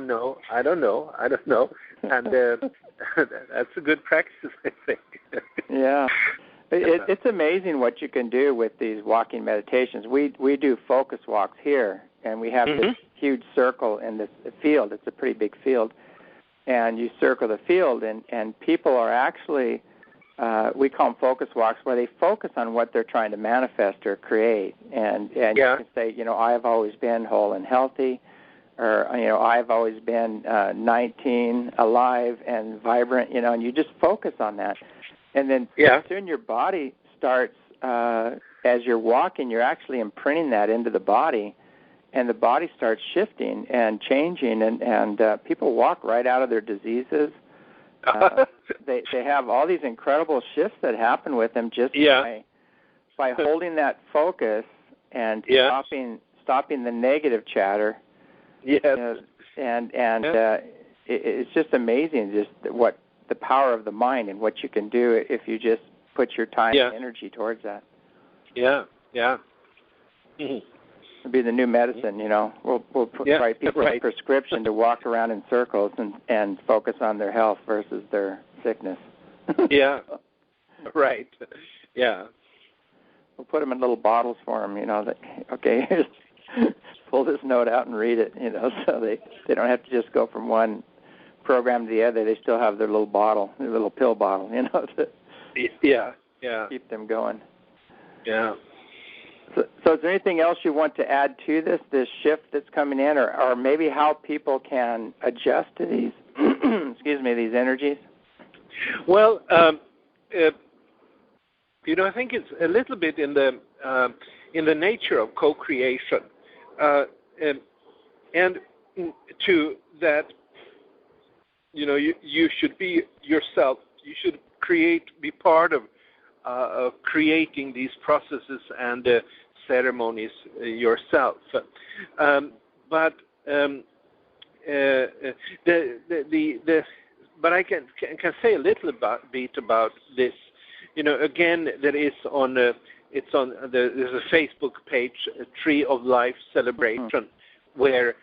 no, I don't know. And that's a good practice, I think. Yeah. It's amazing what you can do with these walking meditations. We do focus walks here, and we have this huge circle in this field. It's a pretty big field. And you circle the field, and people are actually, we call them focus walks, where they focus on what they're trying to manifest or create. And you can say, I've always been whole and healthy, or, I've always been 19, alive, and vibrant, and you just focus on that. And then soon your body starts, as you're walking, you're actually imprinting that into the body, and the body starts shifting and changing, and people walk right out of their diseases. They have all these incredible shifts that happen with them just by holding that focus and stopping the negative chatter. Yes. It's just amazing just what the power of the mind and what you can do if you just put your time and energy towards that. Yeah. It'll be the new medicine, We'll write people a prescription to walk around in circles and focus on their health versus their sickness. Yeah. Right. Yeah. We'll put them in little bottles for them, here's, pull this note out and read it, so they don't have to just go from one program to the other. They still have their little bottle, their little pill bottle, to keep them going. Yeah. So is there anything else you want to add to this shift that's coming in, or maybe how people can adjust to these, these energies? Well, I think it's a little bit in the nature of co-creation, and to that, you should be yourself. You should be part of creating these processes and ceremonies yourself. But I can say a little bit about this. Again, there is there's a Facebook page, a Tree of Life celebration, where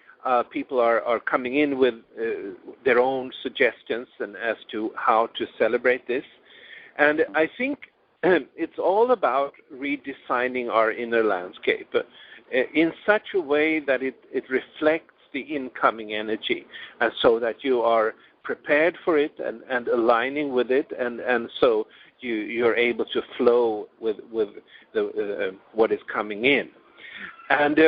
people are coming in with their own suggestions and as to how to celebrate this. And I think it's all about redesigning our inner landscape in such a way that it reflects the incoming energy, and so that you are prepared for it and aligning with it, and so you're able to flow with the what is coming in. And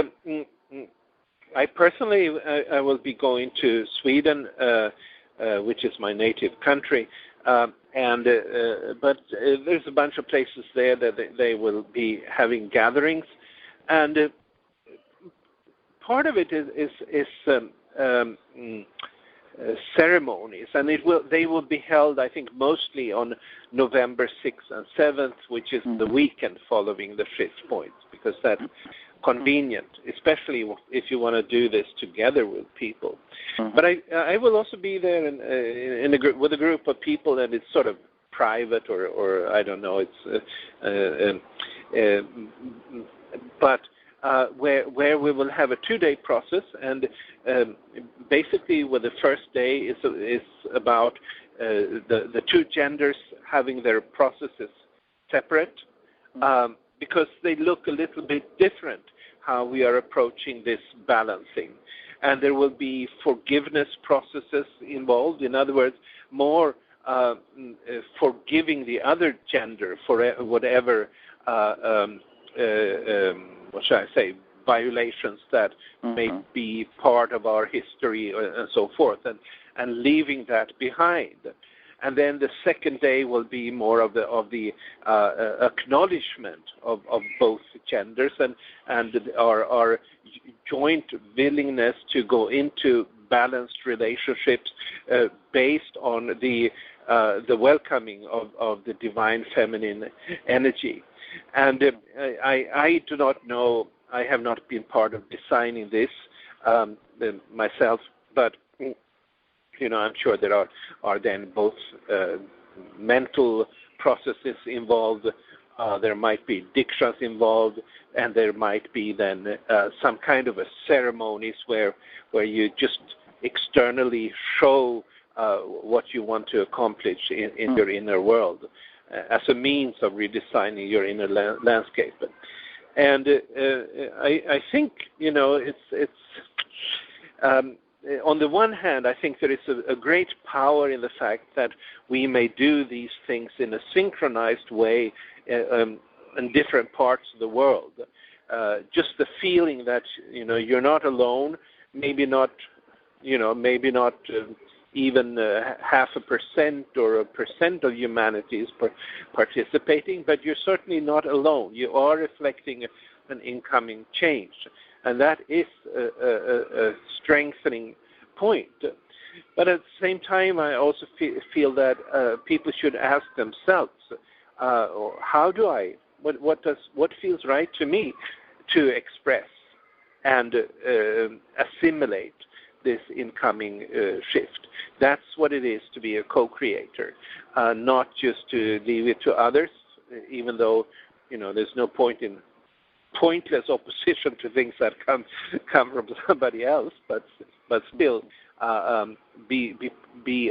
I personally I will be going to Sweden, which is my native country, but there's a bunch of places there that they will be having gatherings, and part of it is ceremonies, and they will be held, I think, mostly on November 6th and 7th, which is the weekend following the 5th point, because that's convenient, especially if you want to do this together with people. But I will also be there in a group with a group of people, and it's sort of private, or I don't know. But where we will have a 2-day process, and basically, with the first day is about the two genders having their processes separate, because they look a little bit different, how we are approaching this balancing. And there will be forgiveness processes involved. In other words, more forgiving the other gender for whatever, what should I say, violations that may be part of our history and so forth, and leaving that behind. And then the second day will be more of the acknowledgement of both genders and our joint willingness to go into balanced relationships based on the welcoming of the divine feminine energy. And I do not know. I have not been part of designing this myself, but I'm sure there are then both mental processes involved. There might be dikshas involved, and there might be then some kind of a ceremonies where you just externally show what you want to accomplish in your inner world as a means of redesigning your inner landscape. And I think, it's on the one hand, I think there is a great power in the fact that we may do these things in a synchronized way in different parts of the world. Just the feeling that, you're not alone, maybe not even 0.5% or 1% of humanity is participating, but you're certainly not alone. You are reflecting an incoming change, and that is a strengthening point. But at the same time, I also feel that people should ask themselves, what feels right to me to express and assimilate this incoming shift. That's what it is to be a co-creator, not just to leave it to others, even though, there's no point in pointless opposition to things that come from somebody else, but still be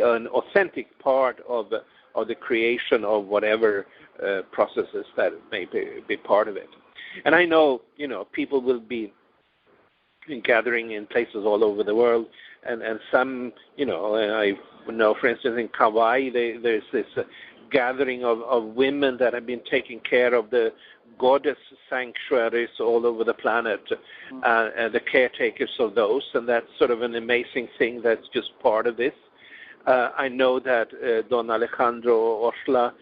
an authentic part of the creation of whatever processes that may be part of it. And I know, people will be gathering in places all over the world, and some, I know, for instance, in Kauai, there's this gathering of women that have been taking care of the goddess sanctuaries all over the planet, and the caretakers of those, and that's sort of an amazing thing that's just part of this. I know that Don Alejandro Osla,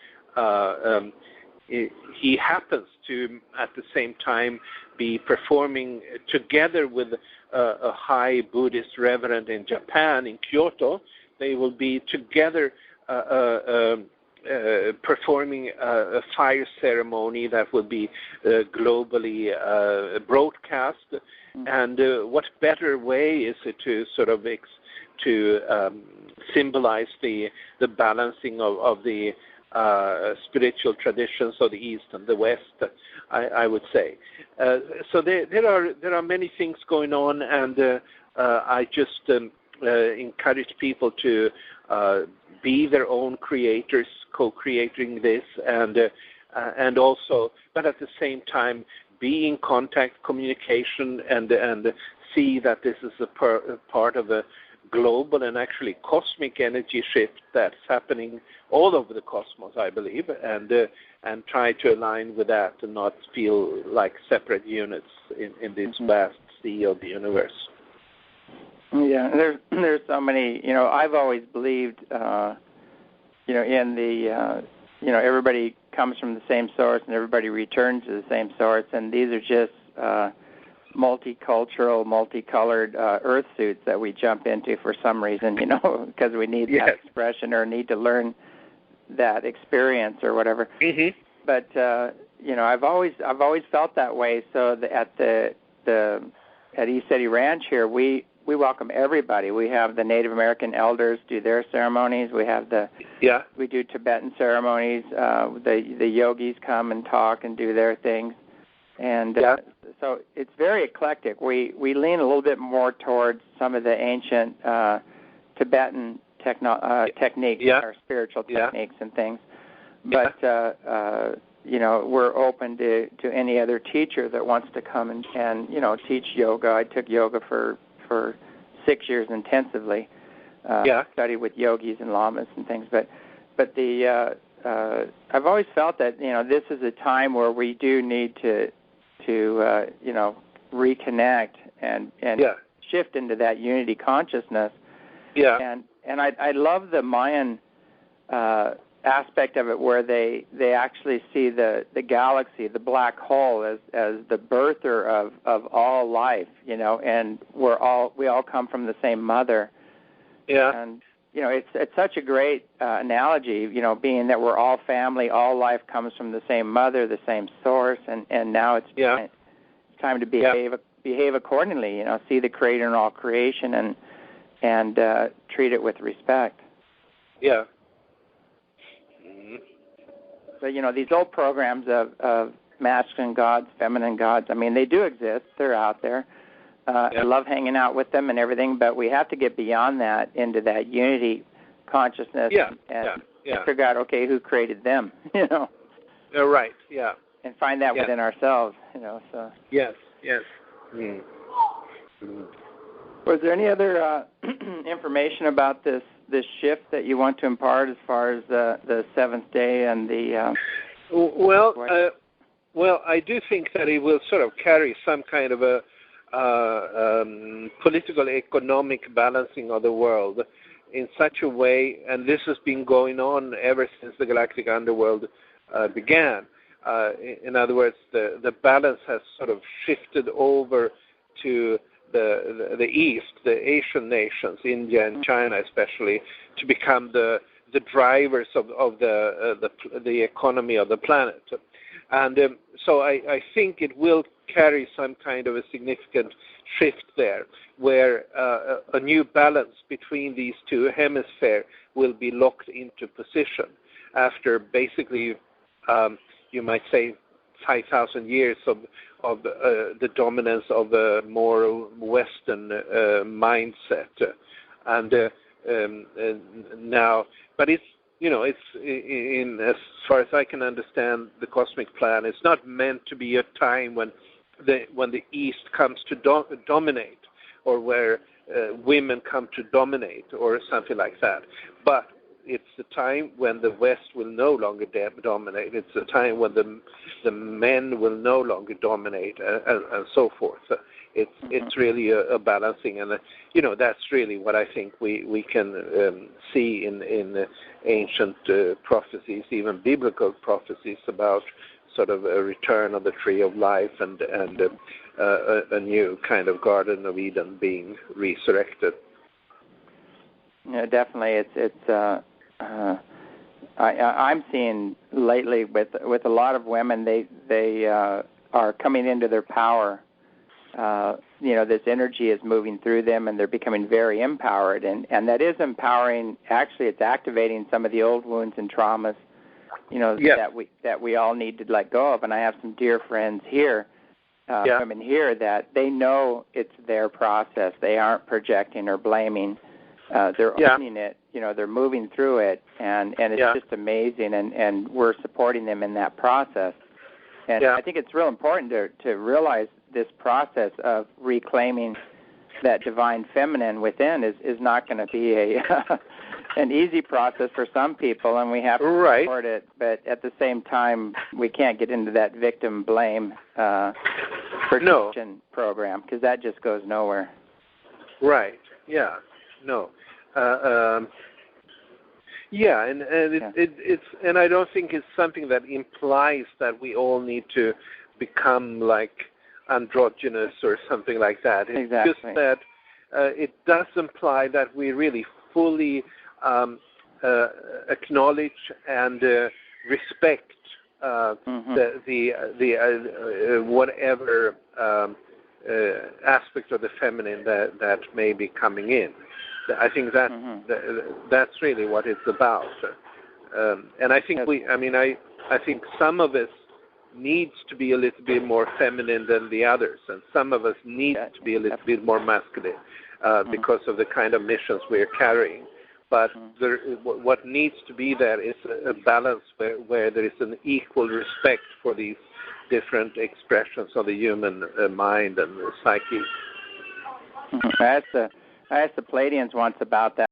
he happens to, at the same time, be performing together with a high Buddhist reverend in Japan, in Kyoto. They will be together performing a fire ceremony that will be globally broadcast. And what better way is it to sort of symbolize the balancing of the spiritual traditions of the East and the West, I would say. So there are many things going on, and I just encourage people to be their own creators, co-creating this, and also, but at the same time, be in contact, communication, and see that this is a part of a global and actually cosmic energy shift that's happening all over the cosmos, I believe, and try to align with that and not feel like separate units in this vast sea of the universe. Yeah, there's so many. I've always believed, in the, everybody comes from the same source and everybody returns to the same source, and these are just multicultural, multicolored earth suits that we jump into for some reason, because we need that expression or need to learn that experience or whatever. Mm-hmm. But I've always felt that way. So at East City Ranch here, we welcome everybody. We have the Native American elders do their ceremonies. We have we do Tibetan ceremonies. The yogis come and talk and do their things. And so it's very eclectic. We lean a little bit more towards some of the ancient Tibetan techniques, or spiritual techniques and things. But we're open to any other teacher that wants to come and teach yoga. I took yoga for 6 years intensively. Studied with yogis and lamas and things. But I've always felt that this is a time where we do need to reconnect and shift into that unity consciousness. And I love the Mayan aspect of it, where they actually see the galaxy, the black hole, as the birther of all life, and we all come from the same mother. And it's such a great analogy, being that we're all family, all life comes from the same mother, the same source, and now it's time to behave accordingly. See the Creator in all creation and treat it with respect. Yeah. So these old programs of masculine gods, feminine gods, I mean, they do exist. They're out there, I love hanging out with them and everything, but we have to get beyond that into that unity consciousness and figure out, okay, who created them, you know? Right, yeah. And find that within ourselves, you know, so. Yes. Mm. Mm. Was there any other information about this shift that you want to impart as far as the seventh day and the... Well, I do think that it will sort of carry some kind of a political, economic balancing of the world in such a way, and this has been going on ever since the galactic underworld began. In other words, the balance has sort of shifted over to the East, the Asian nations, India and China especially, to become the drivers of the economy of the planet. And so I think it will carry some kind of a significant shift there, where a new balance between these two hemispheres will be locked into position after basically, you might say, 5,000 years of the dominance of a more Western mindset, and now, but it's, you know, it's in as far as I can understand the cosmic plan, it's not meant to be a time when the East comes to dominate, or where women come to dominate, or something like that. But it's the time when the West will no longer dominate. It's the time when the men will no longer dominate, and so forth. It's really a balancing, and you know, that's really what I think we can see in ancient prophecies, even biblical prophecies, about sort of a return of the tree of life and a new kind of Garden of Eden being resurrected. Yeah, definitely. I'm seeing lately with a lot of women, they are coming into their power. You know, this energy is moving through them, and they're becoming very empowered, and that is empowering. Actually, it's activating some of the old wounds and traumas, you know, that we all need to let go of. And I have some dear friends here, women here, that they know it's their process. They aren't projecting or blaming. They're owning it. You know, they're moving through it, and it's just amazing. And we're supporting them in that process. And I think it's real important to realize this process of reclaiming that divine feminine within is not going to be an easy process for some people, and we have to support it. But at the same time, we can't get into that victim blame protection program, because that just goes nowhere. Right. Yeah. No. It's and I don't think it's something that implies that we all need to become like androgynous or something like that. It's just that it does imply that we really fully acknowledge and respect the whatever aspect of the feminine that may be coming in. I think that's really what it's about. And I think I think some of us needs to be a little bit more feminine than the others, and some of us need to be a little bit more masculine because of the kind of missions we're carrying. But what needs to be there is a balance where there is an equal respect for these different expressions of the human mind and the psyche. I asked the Palladians once about that.